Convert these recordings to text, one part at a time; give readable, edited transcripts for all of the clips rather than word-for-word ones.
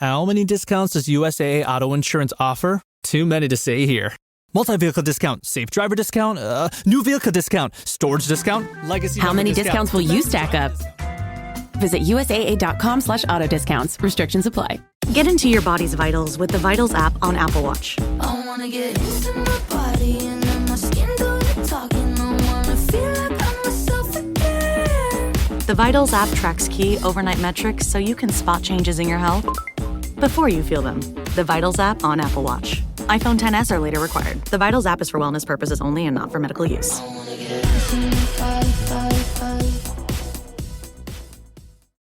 How many discounts does USAA Auto Insurance offer? Too many to say here. Multi-vehicle discount, safe driver discount, new vehicle discount, storage discount, legacy. How many discounts will you stack up? Visit USAA.com/auto discounts. Restrictions apply. Get into your body's vitals with the Vitals app on Apple Watch. I wanna get into my body and let my skin do the talking. I wanna feel like I'm myself again. The Vitals app tracks key overnight metrics so you can spot changes in your health before you feel them. The Vitals app on Apple Watch. iPhone XS or later required. The Vitals app is for wellness purposes only and not for medical use.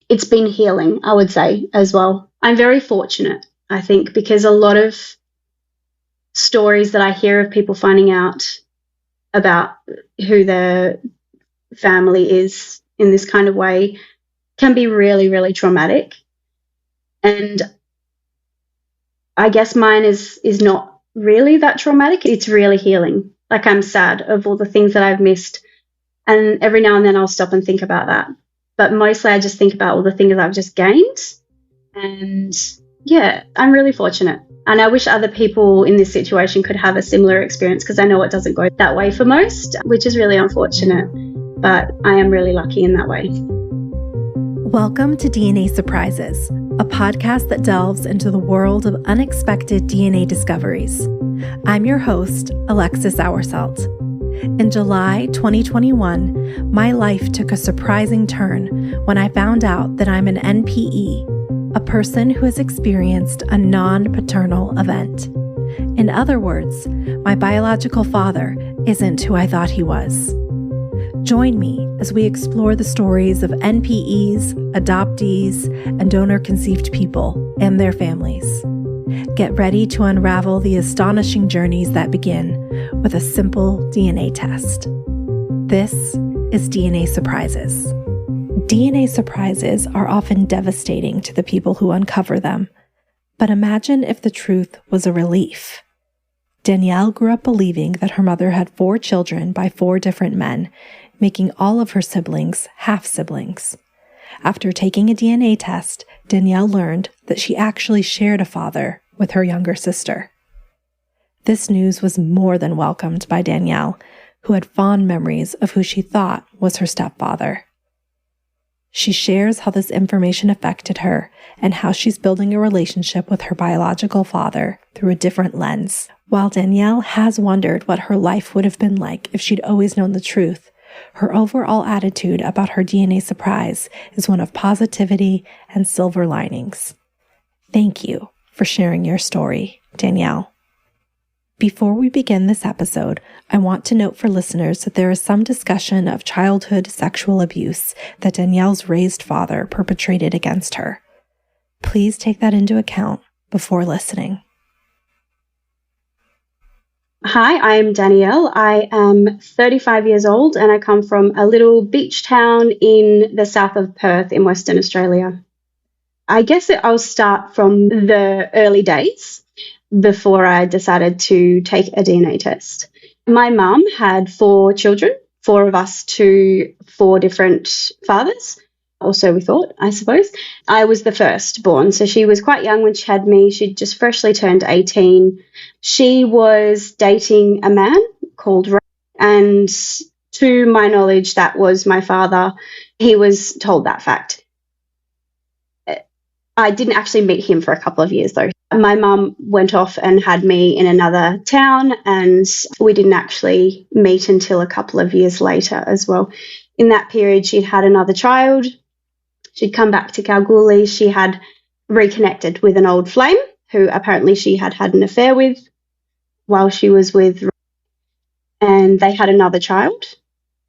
It's been healing, I would say, as well. I'm very fortunate, I think, because a lot of stories that I hear of people finding out about who their family is in this kind of way can be really, really traumatic. And I guess mine is not really that traumatic. It's really healing. Like, I'm sad of all the things that I've missed. And every now and then I'll stop and think about that. But mostly I just think about all the things I've just gained. And yeah, I'm really fortunate. And I wish other people in this situation could have a similar experience, because I know it doesn't go that way for most, which is really unfortunate. But I am really lucky in that way. Welcome to DNA Surprises, a podcast that delves into the world of unexpected DNA discoveries. I'm your host, Alexis Auersalt. In July 2021, my life took a surprising turn when I found out that I'm an NPE, a person who has experienced a non-paternal event. In other words, my biological father isn't who I thought he was. Join me as we explore the stories of NPEs, adoptees, and donor-conceived people and their families. Get ready to unravel the astonishing journeys that begin with a simple DNA test. This is DNA Surprises. DNA surprises are often devastating to the people who uncover them. But imagine if the truth was a relief. Danielle grew up believing that her mother had 4 children by 4 different men, making all of her siblings half-siblings. After taking a DNA test, Danielle learned that she actually shared a father with her younger sister. This news was more than welcomed by Danielle, who had fond memories of who she thought was her stepfather. She shares how this information affected her and how she's building a relationship with her biological father through a different lens. While Danielle has wondered what her life would have been like if she'd always known the truth, her overall attitude about her DNA surprise is one of positivity and silver linings. Thank you for sharing your story, Danielle. Before we begin this episode, I want to note for listeners that there is some discussion of childhood sexual abuse that Danielle's raised father perpetrated against her. Please take that into account before listening. Hi, I'm Danielle. I am 35 years old and I come from a little beach town in the south of Perth in Western Australia. I guess I'll start from the early days before I decided to take a DNA test. My mum had 4 children, 4 of us to 4 different fathers. Also, we thought, I suppose. I was the first born, so she was quite young when she had me. She'd just freshly turned 18. She was dating a man called Ray, and to my knowledge, that was my father. He was told that fact. I didn't actually meet him for a couple of years, though. My mum went off and had me in another town, and we didn't actually meet until a couple of years later as well. In that period, she'd had another child. She'd come back to Kalgoorlie. She had reconnected with an old flame who apparently she had had an affair with while she was with, and they had another child,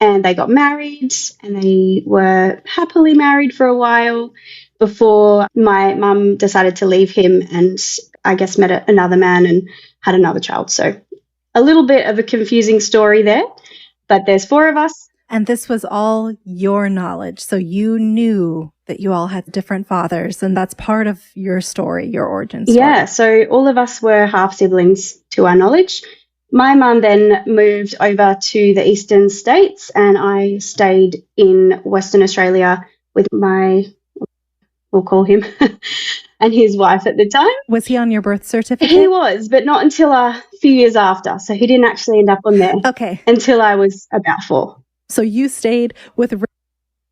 and they got married, and they were happily married for a while before my mum decided to leave him and I guess met another man and had another child. So a little bit of a confusing story there, but there's 4 of us. And this was all your knowledge. So you knew that you all had different fathers, and that's part of your story, your origin story. Yeah, so all of us were half siblings to our knowledge. My mum then moved over to the eastern states, and I stayed in Western Australia with my, we'll call him, and his wife at the time. Was he on your birth certificate? He was, but not until a few years after. So he didn't actually end up on there until I was about 4. So you stayed with Rick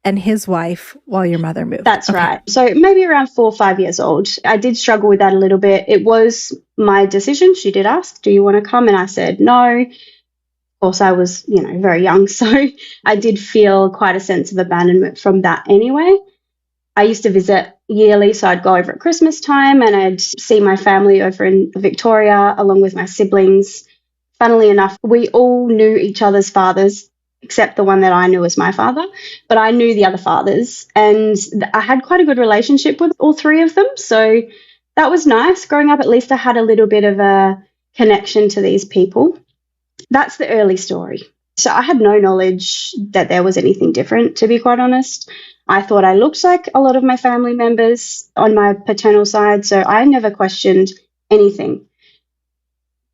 and his wife while your mother moved. That's right. So maybe around 4 or 5 years old. I did struggle with that a little bit. It was my decision. She did ask, do you want to come? And I said no. Of course, I was, very young. So I did feel quite a sense of abandonment from that anyway. I used to visit yearly, so I'd go over at Christmas time and I'd see my family over in Victoria along with my siblings. Funnily enough, we all knew each other's fathers, except the one that I knew as my father, but I knew the other fathers, and I had quite a good relationship with all 3 of them. So that was nice. Growing up, at least I had a little bit of a connection to these people. That's the early story. So I had no knowledge that there was anything different, to be quite honest. I thought I looked like a lot of my family members on my paternal side, so I never questioned anything.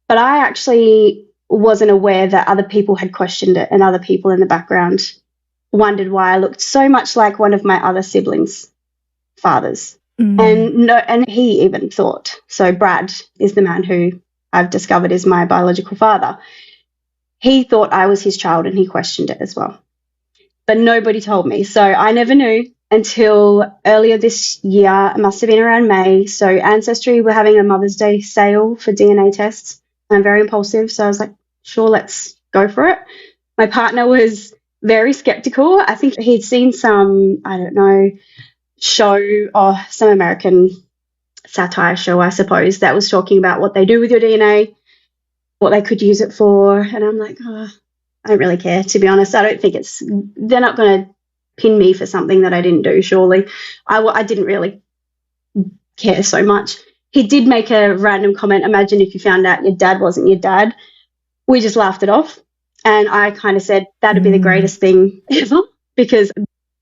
But I actually wasn't aware that other people had questioned it, and other people in the background wondered why I looked so much like one of my other siblings' fathers. And he even thought. So Brad is the man who I've discovered is my biological father. He thought I was his child and he questioned it as well. But nobody told me. So I never knew until earlier this year. It must have been around May. So Ancestry were having a Mother's Day sale for DNA tests. I'm very impulsive, so I was like, sure, let's go for it. My partner was very skeptical. I think he'd seen some, show or some American satire show, I suppose, that was talking about what they do with your DNA, what they could use it for. And I'm like, I don't really care, to be honest. I don't think they're not going to pin me for something that I didn't do, surely. I didn't really care so much. He did make a random comment, imagine if you found out your dad wasn't your dad. We just laughed it off. And I kind of said that'd be the greatest thing ever, because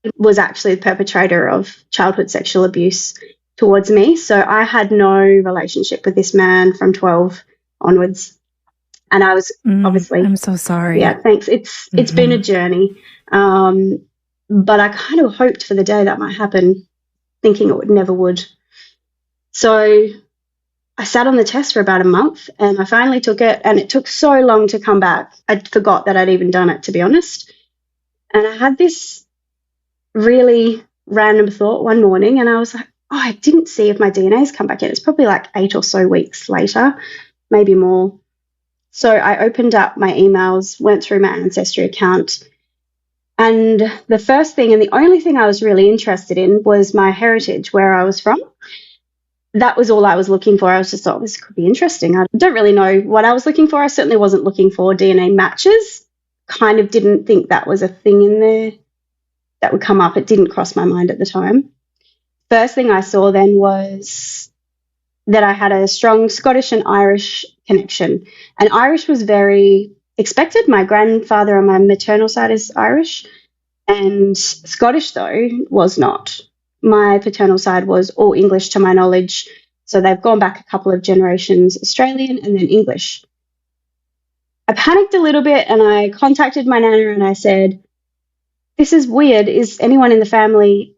he was actually the perpetrator of childhood sexual abuse towards me. So I had no relationship with this man from 12 onwards. And I was obviously... I'm so sorry. Yeah, thanks. It's been a journey. But I kind of hoped for the day that might happen, thinking it never would. So I sat on the test for about a month and I finally took it, and it took so long to come back. I forgot that I'd even done it, to be honest. And I had this really random thought one morning and I was like, I didn't see if my DNA's come back yet. It's probably like 8 or so weeks later, maybe more. So I opened up my emails, went through my Ancestry account, and the first thing and the only thing I was really interested in was my heritage, where I was from. That was all I was looking for. I was just thought, this could be interesting. I don't really know what I was looking for. I certainly wasn't looking for DNA matches. Kind of didn't think that was a thing in there that would come up. It didn't cross my mind at the time. First thing I saw then was that I had a strong Scottish and Irish connection. And Irish was very expected. My grandfather on my maternal side is Irish, and Scottish, though, was not. My paternal side was all English to my knowledge. So they've gone back a couple of generations Australian and then English. I panicked a little bit and I contacted my nana and I said, this is weird. Is anyone in the family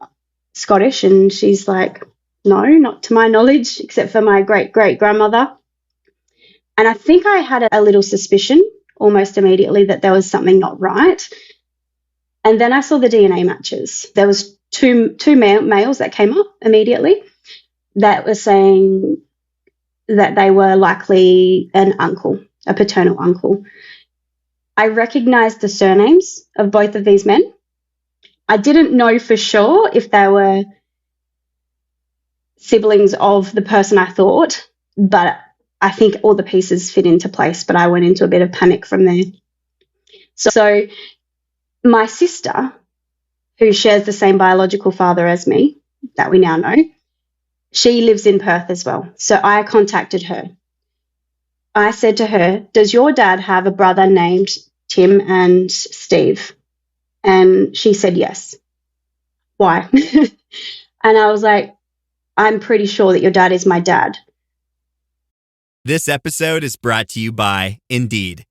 Scottish? And she's like, no, not to my knowledge, except for my great-great-grandmother. And I think I had a little suspicion almost immediately that there was something not right. And then I saw the DNA matches. There was two males that came up immediately that were saying that they were likely an uncle, a paternal uncle. I recognized the surnames of both of these men. I didn't know for sure if they were siblings of the person I thought, but I think all the pieces fit into place, but I went into a bit of panic from there. So my sister, who shares the same biological father as me, that we now know, she lives in Perth as well. So I contacted her. I said to her, does your dad have a brother named Tim and Steve? And she said yes. Why? And I was like, I'm pretty sure that your dad is my dad. This episode is brought to you by Indeed.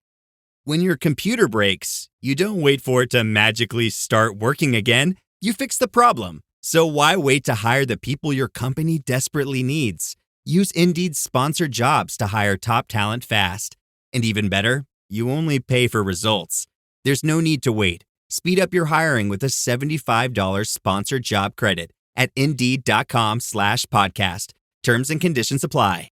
When your computer breaks, you don't wait for it to magically start working again. You fix the problem So why wait to hire the people your company desperately needs? Use Indeed's sponsored jobs to hire top talent fast. And even better, you only pay for results. There's no need to wait. Speed up your hiring with a $75 sponsored job credit at Indeed.com/podcast. Terms and conditions apply.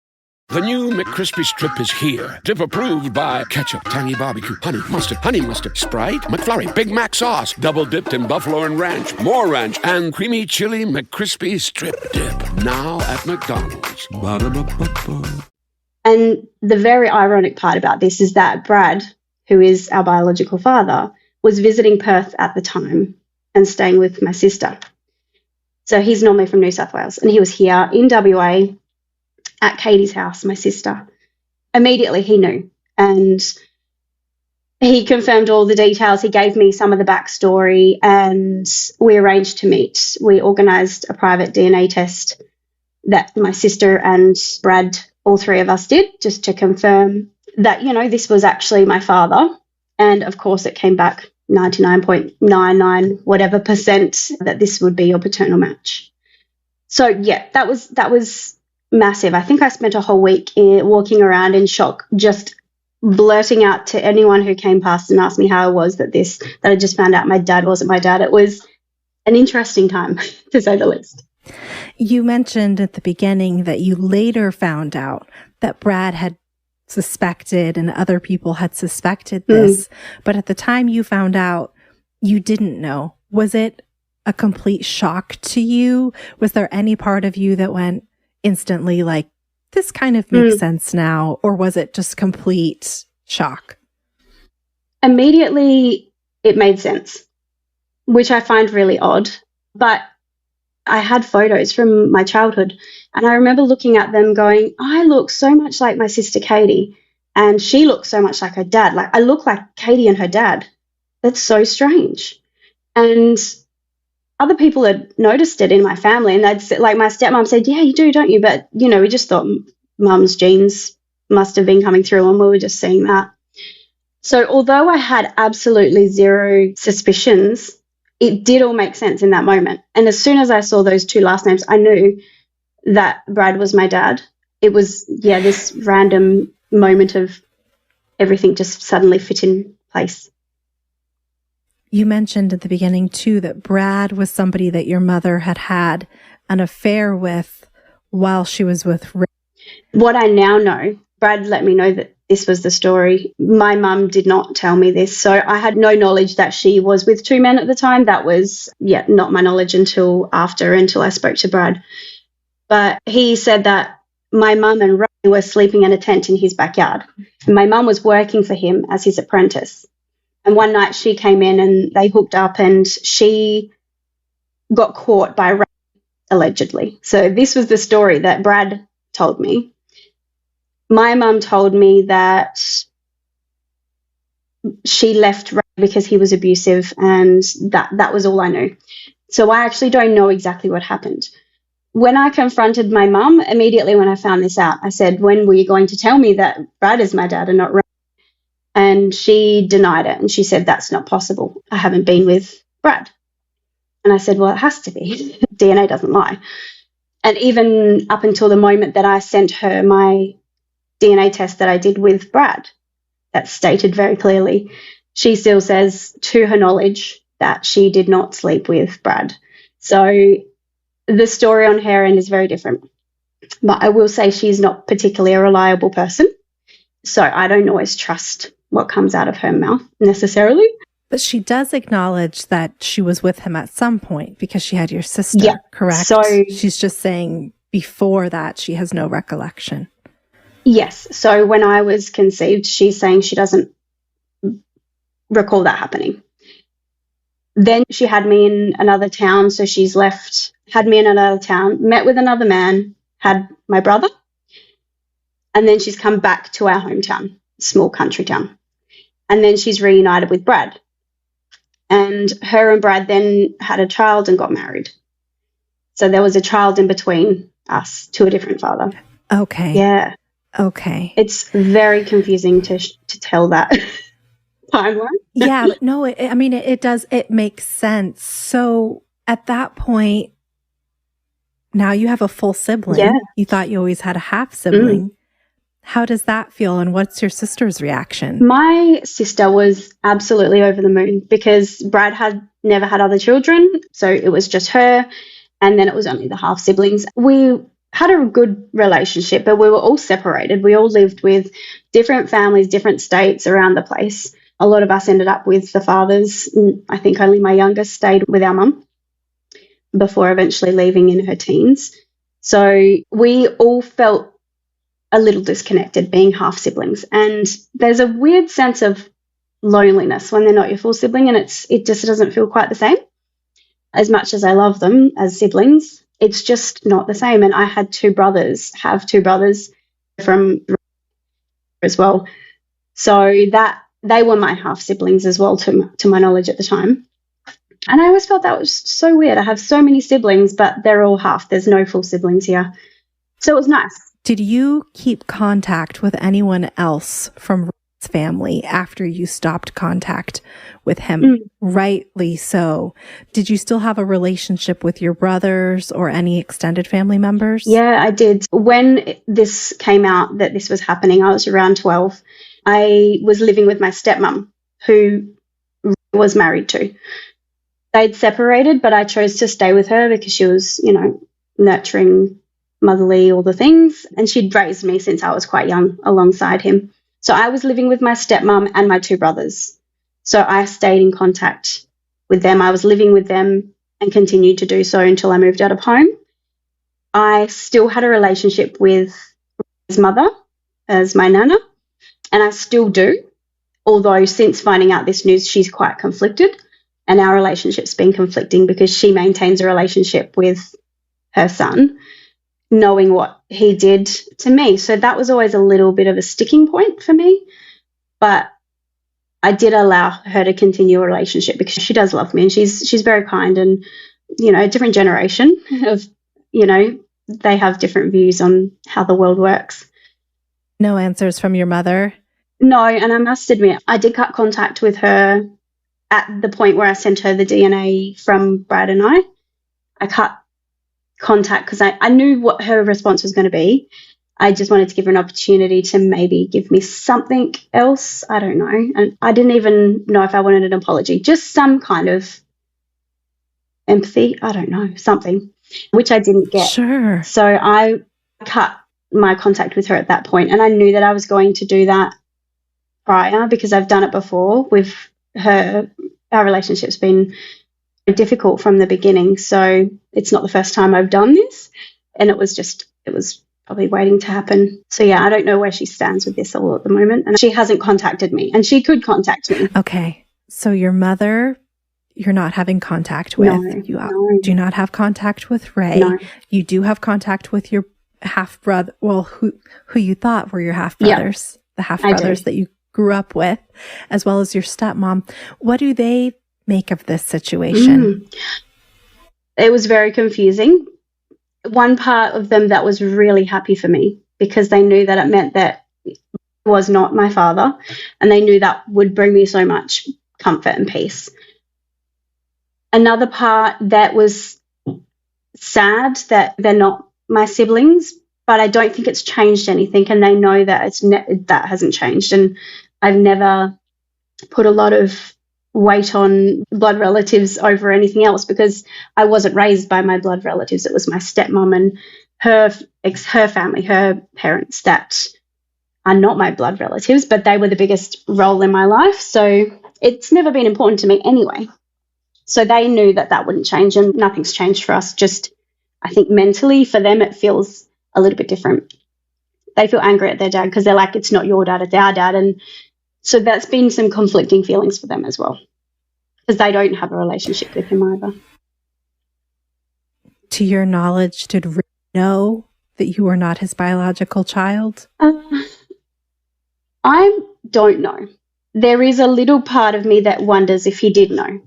The new McCrispy Strip is here. Dip approved by ketchup, tangy barbecue, honey mustard, Sprite, McFlurry, Big Mac sauce, double dipped in buffalo and ranch, more ranch, and creamy chili McCrispy Strip Dip. Now at McDonald's. Ba-da-ba-ba-ba. And the very ironic part about this is that Brad, who is our biological father, was visiting Perth at the time and staying with my sister. So he's normally from New South Wales, and he was here in WA at Katie's house, my sister. Immediately he knew, and he confirmed all the details. He gave me some of the backstory, and we arranged to meet. We organised a private DNA test that my sister and Brad, all three of us did, just to confirm that, this was actually my father. And of course it came back 99.99 whatever percent that this would be your paternal match. So yeah, that was massive. I think I spent a whole week walking around in shock, just blurting out to anyone who came past and asked me how it was that I just found out my dad wasn't my dad. It was an interesting time, to say the least. You mentioned at the beginning that you later found out that Brad had suspected and other people had suspected this, but at the time you found out, you didn't know. Was it a complete shock to you? Was there any part of you that went instantly like, this kind of makes sense now, or was it just complete shock? Immediately it made sense, which I find really odd, but I had photos from my childhood, and I remember looking at them going, I look so much like my sister Katie, and she looks so much like her dad. Like, I look like Katie and her dad. That's so strange. And other people had noticed it in my family, and they'd say, like, my stepmom said, yeah, you do, don't you? But, we just thought mum's genes must have been coming through, and we were just seeing that. So although I had absolutely zero suspicions, it did all make sense in that moment. And as soon as I saw those two last names, I knew that Brad was my dad. It was, this random moment of everything just suddenly fit in place. You mentioned at the beginning, too, that Brad was somebody that your mother had an affair with while she was with Rick. What I now know, Brad let me know that this was the story. My mum did not tell me this, so I had no knowledge that she was with two men at the time. That was, not my knowledge until I spoke to Brad. But he said that my mum and Ray were sleeping in a tent in his backyard. My mum was working for him as his apprentice. And one night she came in and they hooked up, and she got caught by Ray, allegedly. So this was the story that Brad told me. My mum told me that she left Ray because he was abusive, and that was all I knew. So I actually don't know exactly what happened. When I confronted my mum, immediately when I found this out, I said, when were you going to tell me that Brad is my dad and not Ray? And she denied it, and she said, that's not possible. I haven't been with Brad. And I said, well, it has to be. DNA doesn't lie. And even up until the moment that I sent her my DNA test that I did with Brad, that stated very clearly, she still says, to her knowledge, that she did not sleep with Brad. So the story on her end is very different. But I will say she's not particularly a reliable person, so I don't always trust what comes out of her mouth necessarily. But she does acknowledge that she was with him at some point because she had your sister, correct? So she's just saying before that she has no recollection. Yes. So when I was conceived, she's saying she doesn't recall that happening. Then she had me in another town, so she's left, had me in another town, met with another man, had my brother, and then she's come back to our hometown, small country town. And then she's reunited with Brad. And her and Brad then had a child and got married. So there was a child in between us to a different father. Okay. Yeah. Okay. It's very confusing to tell that timeline. Yeah, but no, it does. It makes sense. So At that point, now you have a full sibling. Yeah. You thought you always had a half sibling. How does that feel? And what's your sister's reaction? My sister was absolutely over the moon because Brad had never had other children. So it was just her. And then it was only the half siblings. We had a good relationship, but we were all separated. We all lived with different families, different states around the place. A lot of us ended up with the fathers. I think only my youngest stayed with our mum before eventually leaving in her teens. So we all felt a little disconnected being half siblings. And there's a weird sense of loneliness when they're not your full sibling, and it just doesn't feel quite the same. As much as I love them as siblings, it's just not the same. And I had two brothers from as well. So that they were my half siblings as well, to my knowledge at the time. And I always felt that was so weird. I have so many siblings, but they're all half. There's no full siblings here. So it was nice. Did you keep contact with anyone else from Ryan's family after you stopped contact with him? Rightly so. Did you still have a relationship with your brothers or any extended family members? Yeah, I did. When this came out that this was happening, I was around 12. I was living with my stepmom, who was married to. They'd separated, but I chose to stay with her because she was, nurturing, motherly, all the things. And she'd raised me since I was quite young alongside him. So I was living with my stepmom and my two brothers. So I stayed in contact with them. I was living with them and continued to do so until I moved out of home. I still had a relationship with his mother as my nana, and I still do. Although since finding out this news, she's quite conflicted. And our relationship's been conflicting because she maintains a relationship with her son, knowing what he did to me. So that was always a little bit of a sticking point for me. But I did allow her to continue a relationship because she does love me and she's very kind and, a different generation of, they have different views on how the world works. No answers from your mother? No, and I must admit, I did cut contact with her at the point where I sent her the DNA from Brad and I. I cut contact because I knew what her response was going to be. I just wanted to give her an opportunity to maybe give me something else. I don't know. And I didn't even know if I wanted an apology, just some kind of empathy. I don't know, something, which I didn't get. Sure. So I cut my contact with her at that point, and I knew that I was going to do that prior because I've done it before with her. Our relationship's been difficult from the beginning, so it's not the first time I've done this, and it was probably waiting to happen. So yeah, I don't know where she stands with this all at the moment, and she hasn't contacted me, and she could contact me. Okay, so your mother, you're not having contact with. No. Do not have contact with Ray. No. You do have contact with your half brother. Well, who you thought were your half brothers, the half brothers that you grew up with, as well as your stepmom. What do they make of this situation? It was very confusing. One part of them that was really happy for me because they knew that it meant that it was not my father, and they knew that would bring me so much comfort and peace. Another part that was sad that they're not my siblings, but I don't think it's changed anything, and they know that that hasn't changed. And I've never put a lot of weight on blood relatives over anything else because I wasn't raised by my blood relatives. It was my stepmom and her family, her parents that are not my blood relatives, but they were the biggest role in my life. So it's never been important to me anyway. So they knew that wouldn't change, and nothing's changed for us. Just, I think mentally for them, it feels a little bit different. They feel angry at their dad because they're like, it's not your dad, it's our dad. And so that's been some conflicting feelings for them as well because they don't have a relationship with him either. To your knowledge, did Rick know that you were not his biological child? I don't know. There is a little part of me that wonders if he did know,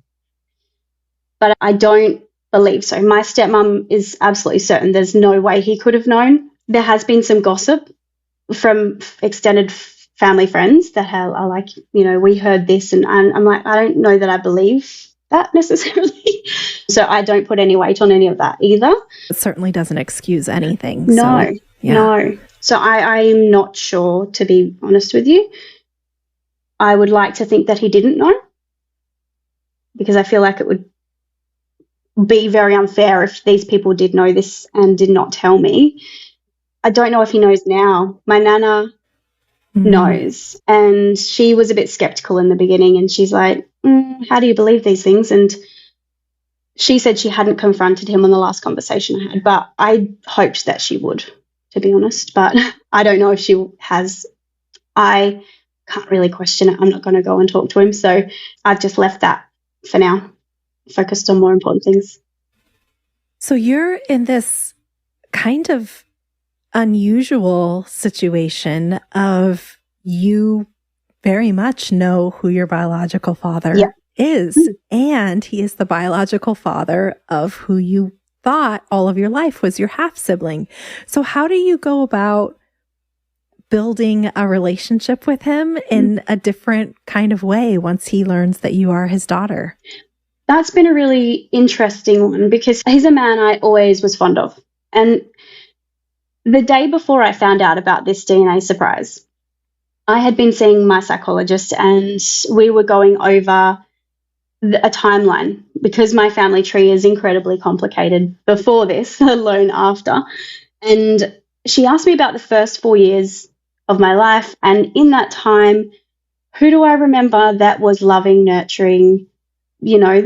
but I don't believe so. My stepmom is absolutely certain there's no way he could have known. There has been some gossip from extended family friends that are like, we heard this, and I'm like, I don't know that I believe that necessarily. So I don't put any weight on any of that either. It certainly doesn't excuse anything. No, so, yeah. no. So I'm not sure, to be honest with you. I would like to think that he didn't know, because I feel like it would be very unfair if these people did know this and did not tell me. I don't know if he knows now. My nana knows, and she was a bit skeptical in the beginning, and she's like, how do you believe these things? And she said she hadn't confronted him on the last conversation I had, but I hoped that she would, to be honest. But I don't know if she has. I can't really question it. I'm not going to go and talk to him. So I've just left that for now, focused on more important things. So you're in this kind of unusual situation of you very much know who your biological father is, and he is the biological father of who you thought all of your life was your half sibling. So how do you go about building a relationship with him in a different kind of way once he learns that you are his daughter? That's been a really interesting one, because he's a man I always was fond of. And the day before I found out about this DNA surprise, I had been seeing my psychologist, and we were going over a timeline, because my family tree is incredibly complicated before this, let alone after. And she asked me about the first 4 years of my life, and in that time, who do I remember that was loving, nurturing, you know,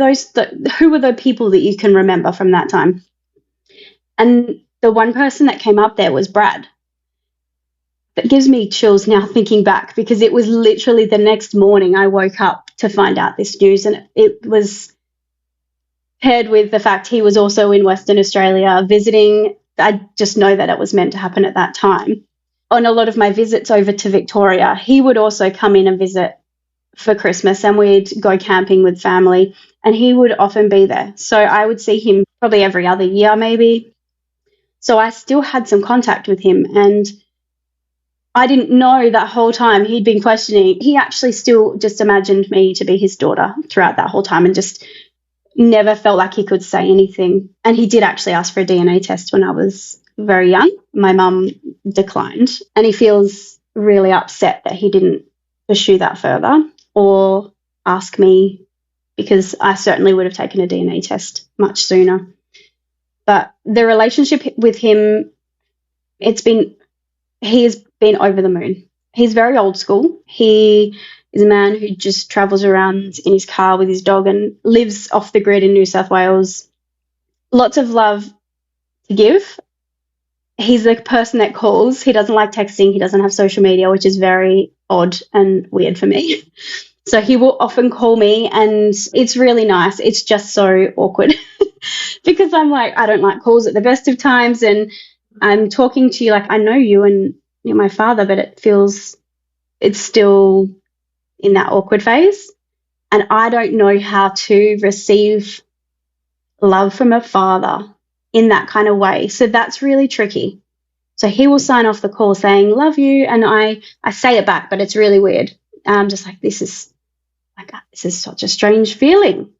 who were the people that you can remember from that time? And the one person that came up there was Brad. That gives me chills now thinking back, because it was literally the next morning I woke up to find out this news, and it was paired with the fact he was also in Western Australia visiting. I just know that it was meant to happen at that time. On a lot of my visits over to Victoria, he would also come in and visit for Christmas, and we'd go camping with family, and he would often be there. So I would see him probably every other year maybe. So I still had some contact with him, and I didn't know that whole time he'd been questioning. He actually still just imagined me to be his daughter throughout that whole time, and just never felt like he could say anything. And he did actually ask for a DNA test when I was very young. My mum declined, and he feels really upset that he didn't pursue that further or ask me, because I certainly would have taken a DNA test much sooner. But the relationship with him, he has been over the moon. He's very old school. He is a man who just travels around in his car with his dog and lives off the grid in New South Wales. Lots of love to give. He's the person that calls. He doesn't like texting. He doesn't have social media, which is very odd and weird for me. So he will often call me, and it's really nice. It's just so awkward because I'm like, I don't like calls at the best of times, and I'm talking to you like I know you and you're my father, but it's still in that awkward phase. And I don't know how to receive love from a father in that kind of way. So that's really tricky. So he will sign off the call saying, love you. And I say it back, but it's really weird. I'm just like, this is such a strange feeling.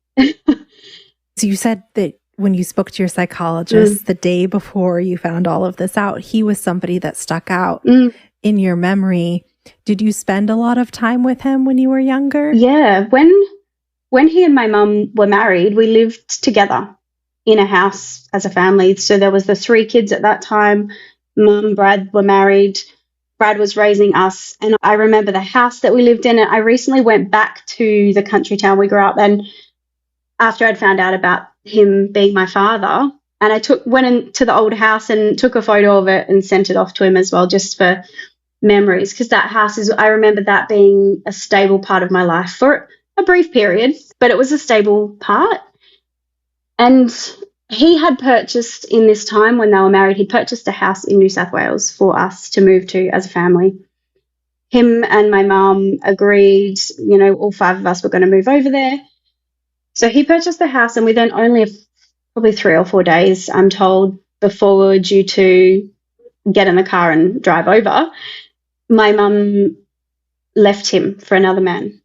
So you said that when you spoke to your psychologist the day before you found all of this out, he was somebody that stuck out in your memory. Did you spend a lot of time with him when you were younger? Yeah. When he and my mum were married, we lived together in a house as a family. So there was the 3 kids at that time. Mum, Brad were married. Brad was raising us. And I remember the house that we lived in. And I recently went back to the country town we grew up in after I'd found out about him being my father. And I went into the old house and took a photo of it and sent it off to him as well, just for memories. Because that house I remember that being a stable part of my life for a brief period, but it was a stable part. And he had purchased, in this time when they were married, he'd purchased a house in New South Wales for us to move to as a family. Him and my mum agreed, all 5 of us were going to move over there. So he purchased the house, and within only probably 3 or 4 days, I'm told, before we were due to get in the car and drive over, my mum left him for another man.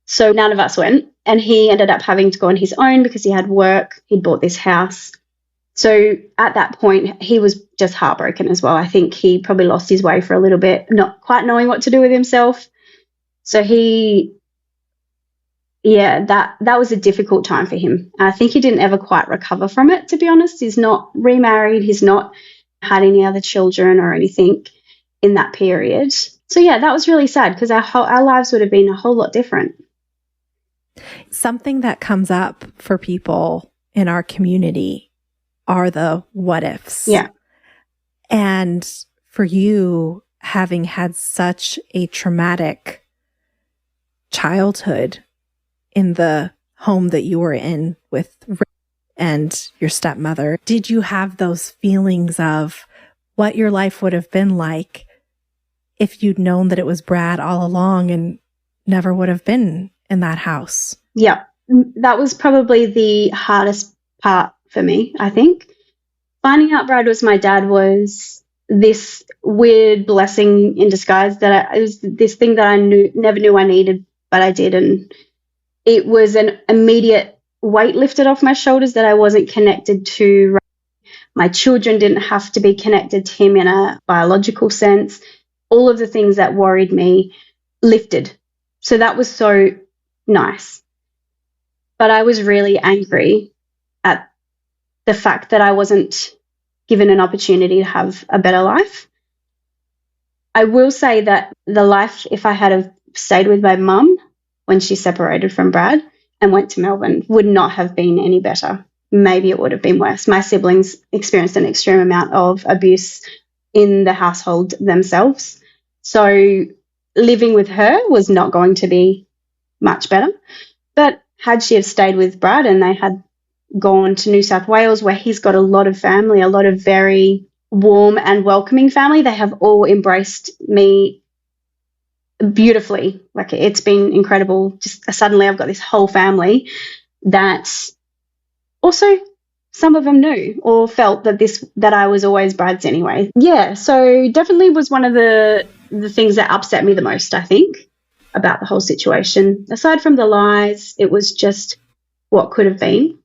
So none of us went, and he ended up having to go on his own because he had work. He'd bought this house. So at that point, he was just heartbroken as well. I think he probably lost his way for a little bit, not quite knowing what to do with himself. So that was a difficult time for him. I think he didn't ever quite recover from it, to be honest. He's not remarried. He's not had any other children or anything in that period. So, yeah, that was really sad because our lives would have been a whole lot different. Something that comes up for people in our community are the what ifs. Yeah. And for you, having had such a traumatic childhood in the home that you were in with Rick and your stepmother, did you have those feelings of what your life would have been like if you'd known that it was Brad all along and never would have been in that house? Yeah, that was probably the hardest part for me, I think. Finding out Brad was my dad was this weird blessing in disguise it was this thing that I never knew I needed, but I did. And it was an immediate weight lifted off my shoulders that I wasn't connected to. My children didn't have to be connected to him in a biological sense. All of the things that worried me lifted. So that was so nice. But I was really angry at the fact that I wasn't given an opportunity to have a better life. I will say that the life, if I had have stayed with my mum when she separated from Brad and went to Melbourne, would not have been any better. Maybe it would have been worse. My siblings experienced an extreme amount of abuse in the household themselves. So living with her was not going to be much better. But had she have stayed with Brad and they had gone to New South Wales, where he's got a lot of family, a lot of very warm and welcoming family, they have all embraced me beautifully. Like, it's been incredible. Just suddenly I've got this whole family that also some of them knew or felt that I was always Brad's anyway. Yeah, so definitely was one of the things that upset me the most, I think, about the whole situation. Aside from the lies, it was just what could have been.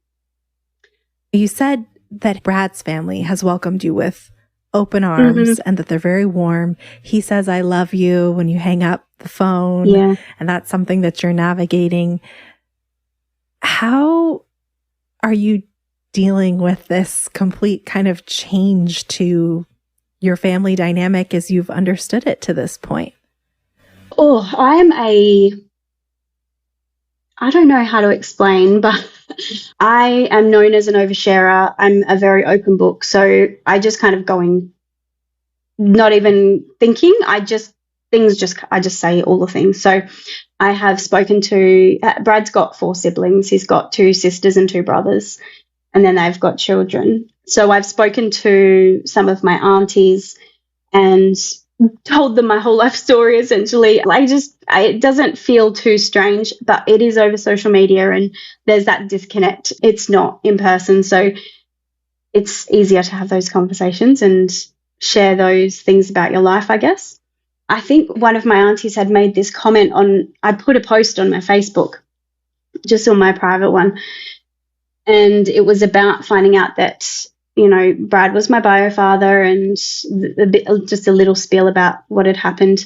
You said that Brad's family has welcomed you with open arms and that they're very warm. He says, "I love you" when you hang up the phone. Yeah. And that's something that you're navigating. How are you dealing with this complete kind of change to your family dynamic as you've understood it to this point? Oh, I don't know how to explain, but I am known as an oversharer. I'm a very open book. So I just kind of going, not even thinking, I just say all the things. So I have spoken to, Brad's got 4 siblings. He's got 2 sisters and 2 brothers, and then they've got children. So I've spoken to some of my aunties and told them my whole life story, essentially. It doesn't feel too strange, but it is over social media and there's that disconnect. It's not in person. So it's easier to have those conversations and share those things about your life, I guess. I think one of my aunties had made this comment I put a post on my Facebook, just on my private one, and it was about finding out that, you know, Brad was my bio father and just a little spiel about what had happened.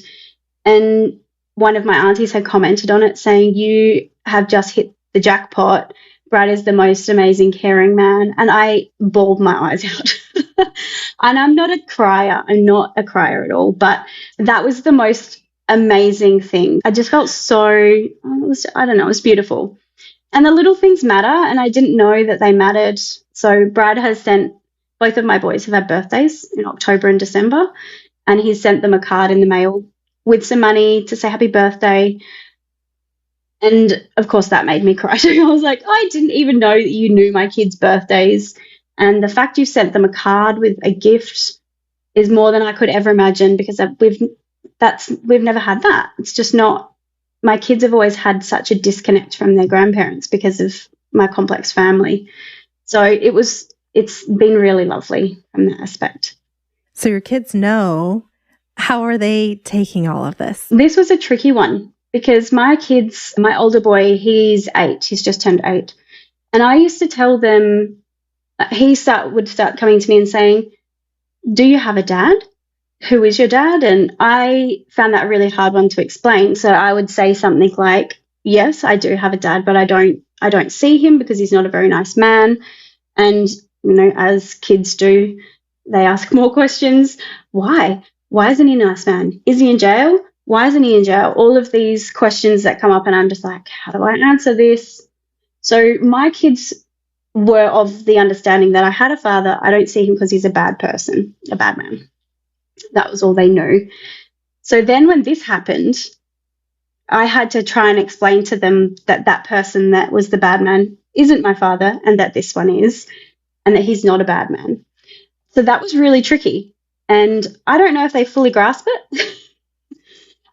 And one of my aunties had commented on it saying, "You have just hit the jackpot. Brad is the most amazing, caring man." And I bawled my eyes out. And I'm not a crier. I'm not a crier at all. But that was the most amazing thing. I just felt it was beautiful. And the little things matter, and I didn't know that they mattered. So Brad has sent, both of my boys have had birthdays in October and December, and he's sent them a card in the mail with some money to say happy birthday. And, of course, that made me cry too. I was like, I didn't even know that you knew my kids' birthdays. And the fact you sent them a card with a gift is more than I could ever imagine, because we've never had that. It's just not. My kids have always had such a disconnect from their grandparents because of my complex family. So it's been really lovely from that aspect. So your kids know. How are they taking all of this? This was a tricky one because my kids, my older boy, he's 8. He's just turned 8. And I used to tell them, would start coming to me and saying, do you have a dad? Who is your dad? And I found that a really hard one to explain. So I would say something like, yes, I do have a dad, but I don't see him because he's not a very nice man. And, as kids do, they ask more questions. Why? Why isn't he a nice man? Is he in jail? Why isn't he in jail? All of these questions that come up, and I'm just like, how do I answer this? So my kids were of the understanding that I had a father. I don't see him because he's a bad person, a bad man. That was all they knew. So then when this happened, I had to try and explain to them that that person that was the bad man isn't my father and that this one is, and that he's not a bad man. So that was really tricky. And I don't know if they fully grasp it.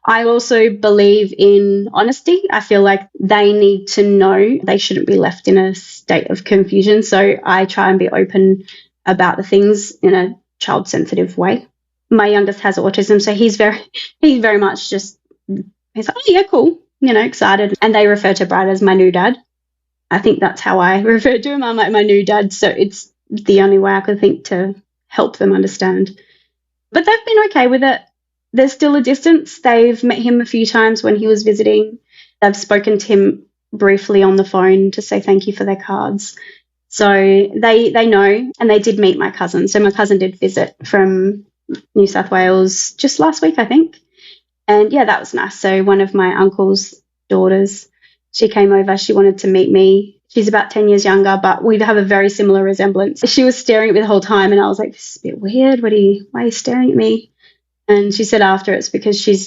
I also believe in honesty. I feel like they need to know. They shouldn't be left in a state of confusion. So I try and be open about the things in a child-sensitive way. My youngest has autism, so he's very much just, he's like, oh yeah, cool, excited. And they refer to Brad as my new dad. I think that's how I refer to him. I'm like my new dad, so it's the only way I could think to help them understand. But they've been okay with it. There's still a distance. They've met him a few times when he was visiting. They've spoken to him briefly on the phone to say thank you for their cards. So they know, and they did meet my cousin. So my cousin did visit from New South Wales just last week, I think. And yeah, that was nice. So one of my uncle's daughters, she came over. She wanted to meet me. She's about 10 years younger, but we have a very similar resemblance. She was staring at me the whole time, and I was like, this is a bit weird. Why are you staring at me? And she said after it's because she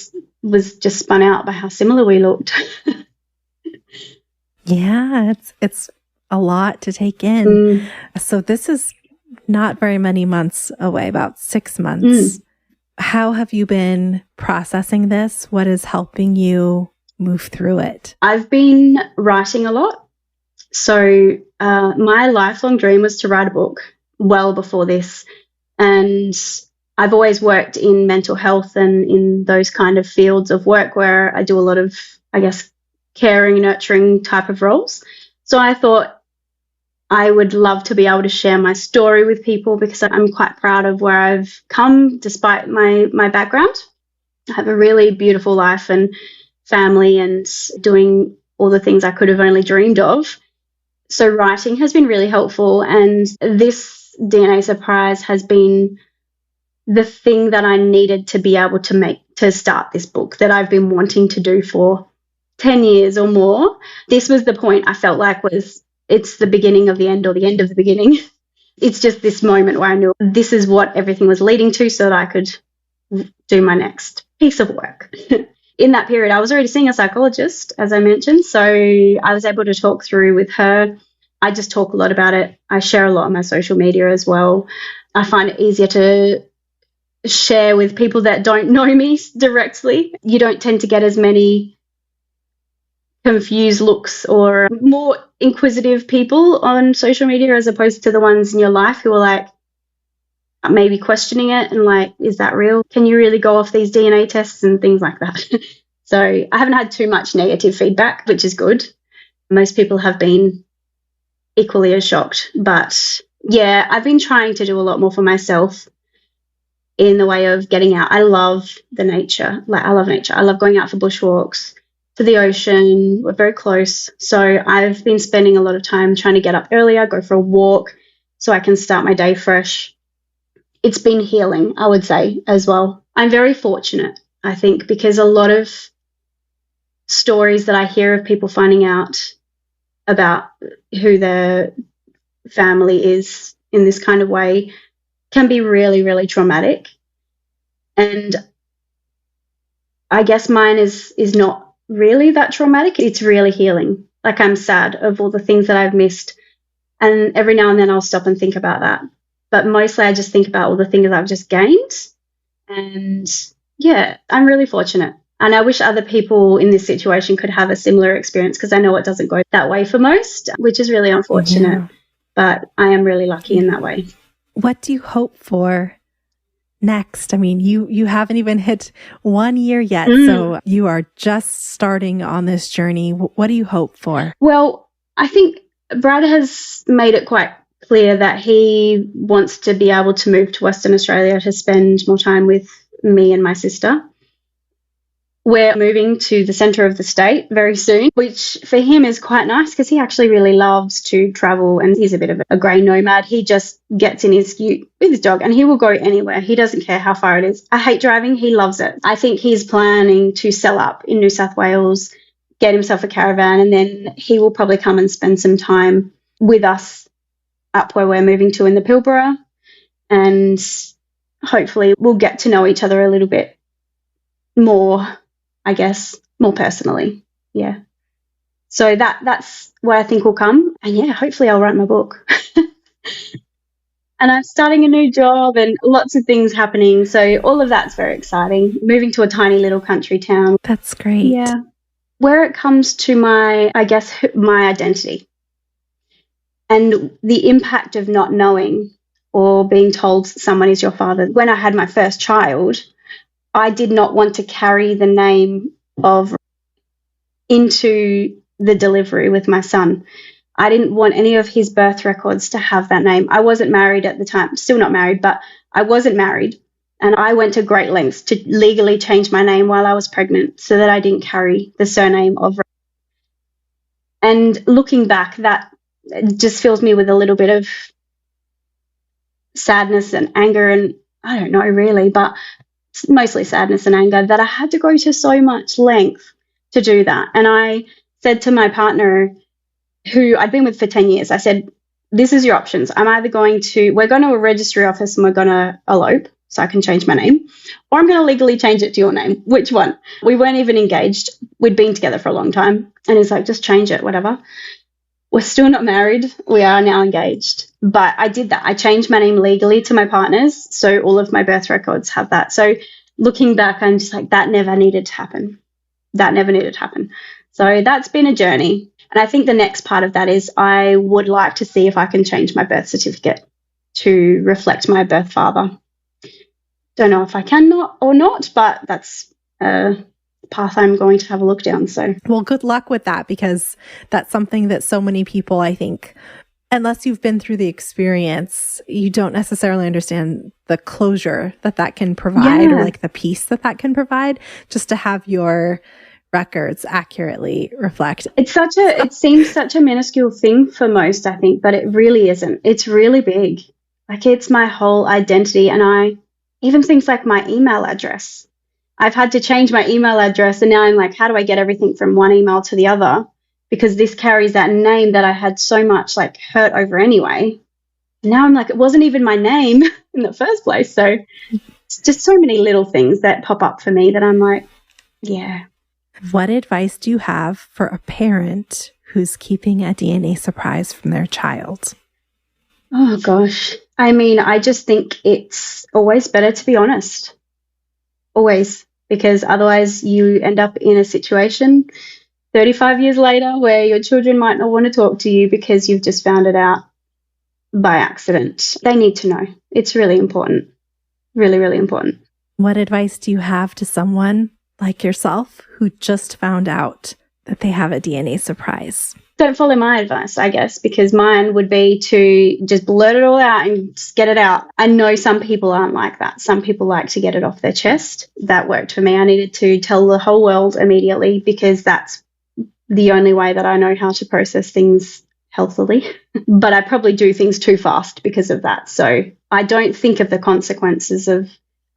was just spun out by how similar we looked. Yeah, it's a lot to take in. So this is not very many months away, about 6 months. How have you been processing this? What is helping you move through it? I've been writing a lot. So my lifelong dream was to write a book well before this. And I've always worked in mental health and in those kind of fields of work where I do a lot of, I guess, caring, nurturing type of roles. So I thought I would love to be able to share my story with people because I'm quite proud of where I've come despite my background. I have a really beautiful life and family and doing all the things I could have only dreamed of. So writing has been really helpful, and this DNA surprise has been the thing that I needed to be able to start this book that I've been wanting to do for 10 years or more. This was the point I felt like it's the beginning of the end or the end of the beginning. It's just this moment where I knew this is what everything was leading to so that I could do my next piece of work. In that period, I was already seeing a psychologist, as I mentioned, so I was able to talk through with her. I just talk a lot about it. I share a lot on my social media as well. I find it easier to share with people that don't know me directly. You don't tend to get as many confused looks or more inquisitive people on social media as opposed to the ones in your life who are like maybe questioning it and like, is that real? Can you really go off these DNA tests and things like that? So I haven't had too much negative feedback, which is good. Most people have been equally as shocked. But yeah, I've been trying to do a lot more for myself in the way of getting out. I love the nature. I love nature. I love going out for bushwalks, to the ocean. We're very close. So I've been spending a lot of time trying to get up earlier, go for a walk so I can start my day fresh. It's been healing, I would say, as well. I'm very fortunate, I think, because a lot of stories that I hear of people finding out about who their family is in this kind of way can be really, really traumatic. And I guess mine is not really that traumatic. It's really healing. Like, I'm sad of all the things that I've missed. And every now and then I'll stop and think about that. But mostly I just think about all the things I've just gained. And yeah, I'm really fortunate. And I wish other people in this situation could have a similar experience because I know it doesn't go that way for most, which is really unfortunate. Yeah. But I am really lucky in that way. What do you hope for next? I mean, you haven't even hit 1 year yet, so you are just starting on this journey. What do you hope for? Well, I think Brad has made it quite clear that he wants to be able to move to Western Australia to spend more time with me and my sister. We're moving to the centre of the state very soon, which for him is quite nice because he actually really loves to travel and he's a bit of a grey nomad. He just gets in his ute with his dog and he will go anywhere. He doesn't care how far it is. I hate driving. He loves it. I think he's planning to sell up in New South Wales, get himself a caravan, and then he will probably come and spend some time with us up where we're moving to in the Pilbara, and hopefully we'll get to know each other a little bit more, I guess, more personally. Yeah. So that's where I think we'll come. And yeah, hopefully I'll write my book. And I'm starting a new job and lots of things happening. So all of that's very exciting. Moving to a tiny little country town. That's great. Yeah. Where it comes to my identity and the impact of not knowing or being told someone is your father. When I had my first child, I did not want to carry the name of into the delivery with my son. I didn't want any of his birth records to have that name. I wasn't married at the time, still not married, but I wasn't married. And I went to great lengths to legally change my name while I was pregnant so that I didn't carry the surname of. And looking back, that just fills me with a little bit of sadness and anger, and I don't know really, but mostly sadness and anger that I had to go to so much length to do that. And I said to my partner, who I'd been with for 10 years, I said, this is your options. We're going to a registry office and we're going to elope so I can change my name, or I'm going to legally change it to your name. Which one? We weren't even engaged. We'd been together for a long time. And he's like, just change it, whatever. We're still not married. We are now engaged. But I did that. I changed my name legally to my partner's, so all of my birth records have that. So looking back, I'm just like, that never needed to happen. That never needed to happen. So that's been a journey. And I think the next part of that is I would like to see if I can change my birth certificate to reflect my birth father. Don't know if I can or not, but that's a path I'm going to have a look down. So, well, good luck with that, because that's something that so many people, I think, unless you've been through the experience, you don't necessarily understand the closure that can provide, or like the peace that can provide, just to have your records accurately reflect. It seems such a minuscule thing for most, I think, but it really isn't. It's really big. Like, it's my whole identity. And even things like my email address. I've had to change my email address, and now I'm like, how do I get everything from one email to the other? Because this carries that name that I had so much like hurt over anyway. Now I'm like, it wasn't even my name in the first place. So it's just so many little things that pop up for me that I'm like, yeah. What advice do you have for a parent who's keeping a DNA surprise from their child? Oh, gosh. I mean, I just think it's always better to be honest. Always. Because otherwise you end up in a situation 35 years later where your children might not want to talk to you because you've just found it out by accident. They need to know. It's really important. Really, really important. What advice do you have to someone like yourself who just found out that they have a DNA surprise? Don't follow my advice, I guess, because mine would be to just blurt it all out and just get it out. I know some people aren't like that. Some people like to get it off their chest. That worked for me. I needed to tell the whole world immediately because that's the only way that I know how to process things healthily. But I probably do things too fast because of that. So I don't think of the consequences of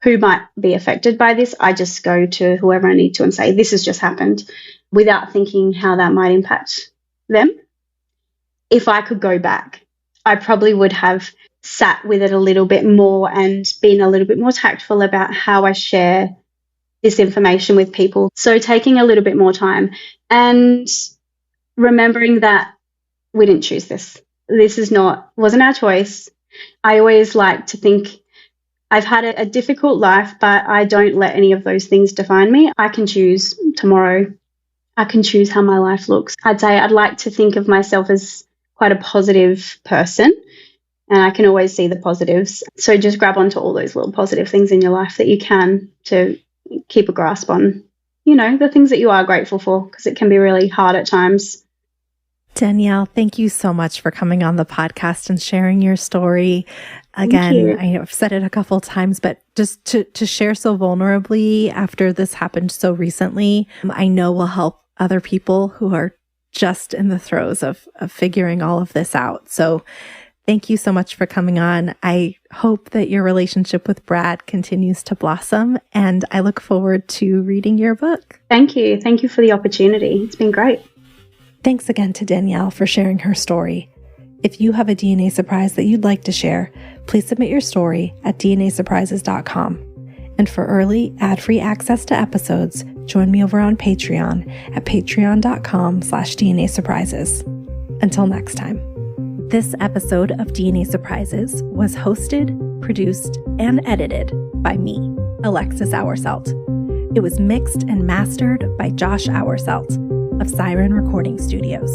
who might be affected by this. I just go to whoever I need to and say, this has just happened, without thinking how that might impact them. If I could go back, I probably would have sat with it a little bit more and been a little bit more tactful about how I share this information with people. So taking a little bit more time and remembering that we didn't choose this. This wasn't our choice. I always like to think I've had a difficult life, but I don't let any of those things define me. I can choose tomorrow. I can choose how my life looks. I'd say I'd like to think of myself as quite a positive person and I can always see the positives. So just grab onto all those little positive things in your life that you can to keep a grasp on, you know, the things that you are grateful for, because it can be really hard at times. Danielle, thank you so much for coming on the podcast and sharing your story. Again, I know I've said it a couple of times, but just to share so vulnerably after this happened so recently, I know will help other people who are just in the throes of figuring all of this out. So thank you so much for coming on. I hope that your relationship with Brad continues to blossom, and I look forward to reading your book. Thank you. Thank you for the opportunity. It's been great. Thanks again to Danielle for sharing her story. If you have a DNA surprise that you'd like to share, please submit your story at dnasurprises.com. And for early, ad-free access to episodes, join me over on Patreon at patreon.com/DNA Surprises. Until next time. This episode of DNA Surprises was hosted, produced, and edited by me, Alexis Auersalt. It was mixed and mastered by Josh Auersalt of Siren Recording Studios.